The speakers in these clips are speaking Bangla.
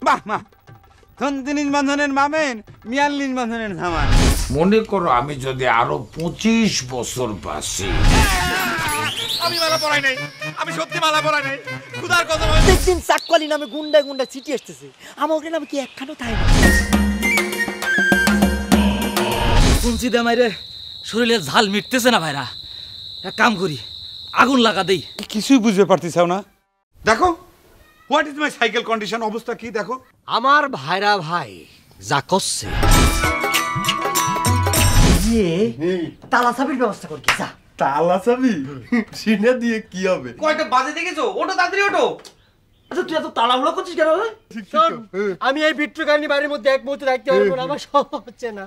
বাহ মা ৩৩ বন্ধনের মামেন ৪২ বন্ধনের ধামান। মনে করো আমি যদি আরো ২৫ বছর বাঁচি। আমি মালা পরাই নাই, আমি সত্যি মালা পরাই নাই। খুদার কসম প্রত্যেকদিন চাককলি নামে গুন্ডা গুন্ডা চিঠি আসতেছে, আমার নামে কি একখানো তাই না? কুঞ্চি দে মাইরে শরীরের ঝাল মিটতেছে না ভাইরা, এক কাম করি আগুন লাগা দেই। কিছুই বুঝতে পারতেছাও না? দেখো what is my cycle condition, অবস্থা কি দেখো। আমার ভাইরা ভাই যা করছে তালা চাবির ব্যবস্থা করি। যা তালা চাবি সিনা দিয়ে কি হবে? কয়টা বাজে দেখেছো? ওটো তাড়াতাড়ি ওটো। আচ্ছা তুই এত তাড়াহুড়ো করছিস কেন? আমি এই বিট্টু কাহিনী বাড়ির মধ্যে এক মুহূর্তে রাখতে পারবো না, আমার সব হচ্ছে না।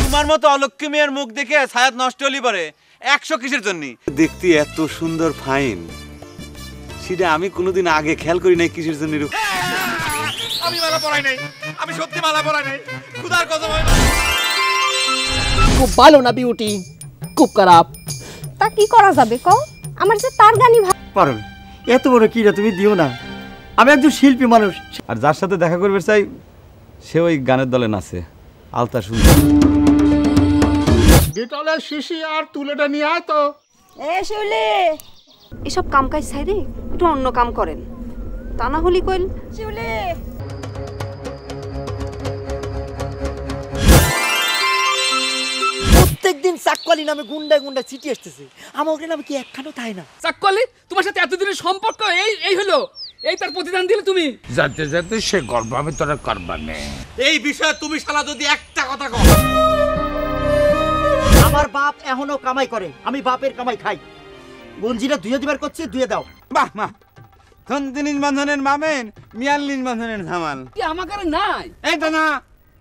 তোমার মতো অলক্ষ্মী মেয়ের মুখ দেখে ছায়াত নষ্ট হলি পারে ১০০ কিসের জন্য? দেখতে এত সুন্দর ফাইন, সেটা আমি কোনোদিন আগে খেয়াল করি নাই। কিসের জন্য? আমি মালা পরাই নাই, আমি সত্যি মালা পরাই নাই। খুদার কসম খুব ভালো না বিউটি, খুব খারাপ। তা কি করা যাবে কও? আমার যে তার গানই পারুন এত বড় কিরা তুমি দিও না, আমি একজন শিল্পী মানুষ। আর যার সাথে দেখা করবে চাই সে ওই গানের দলে নাচে, আলতা সুন্দর। ডেটলের শিশি আর তুলেটা নিয়ে আয় তো। শিউলি এসব কাম কাজ ছাইরে একটু অন্য কাম করেন, তা না হলি কইল। শিউলি প্রত্যেকদিন চাককলি নামে গুন্ডা গুন্ডা চিঠি আসতেছে, আমার নামে কি একখানো তাই না? চাককলি তোমার সাথে এতদিনের সম্পর্ক এই হলো, এই তার প্রতিদান দিলে তুমি? যাতে যাতে সে গর্ব আমি তোরা করবা নে। এই বিষয়ে তুমি শালা যদি একটা কথা কও। আমার বাপ এখনো কামাই করে, আমি বাপের কামাই খাই। গঞ্জিটা ধুয়ে দিবার করছে, ধুয়ে দাও। বাহ মা ৩৩ বন্ধনের মামেন ৪২ বন্ধনের ধামাল। কি আমাকে নাই? এইটা না,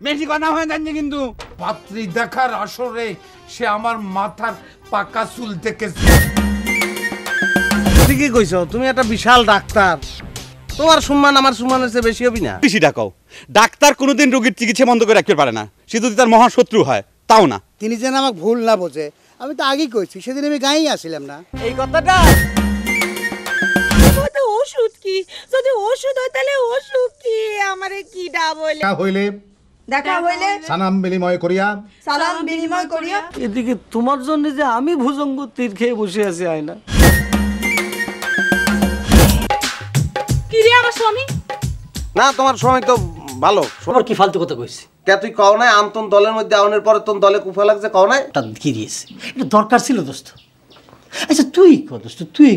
বেশি কথা হয়ে যাচ্ছে কিন্তু। পাত্রী দেখার আসরে সে আমার মাথার পাকা চুল থেকে। ঠিকই কইছো, তুমি একটা বিশাল ডাক্তার, তোমার সম্মান আমার সম্মানের চেয়ে বেশি হবি না? বেশি ডাকাও। ডাক্তার কোনোদিন রোগীর চিকিৎসা বন্ধ করে রাখতে পারে না, সে যদি তার মহাশত্রু হয় তাও না। তিনি যেন আমাকে ভুল না বোঝে, আমি তো আগেই কইছি, সেদিন আমি গাঁয়েই আসছিলাম না। এই কথাটা ওষুধ কি? যদি ওষুধ হয় তাহলে ওষুধ কি? আমারে কি ডা বলে হইলে দেখা হইলে সালাম বিনিময় করিয়া সালাম বিনিময় করিয়া। এদিকে তোমার জন্য যে আমি ভুজঙ্গ তীর খেয়ে বসে আছি আয়না। কি রে আমার স্বামী? না, তোমার সময় তো ভালো। তোমার কি ফালতু কথা কইছি? কে তুই কও নাই আমতন দলের মধ্যে আউনের পরে তোর দলে কুফা লাগছে, কও নাই? তা কি দিয়েছে, এটা দরকার ছিল দোস্ত। আচ্ছা তুই কো দোস্ত, তুই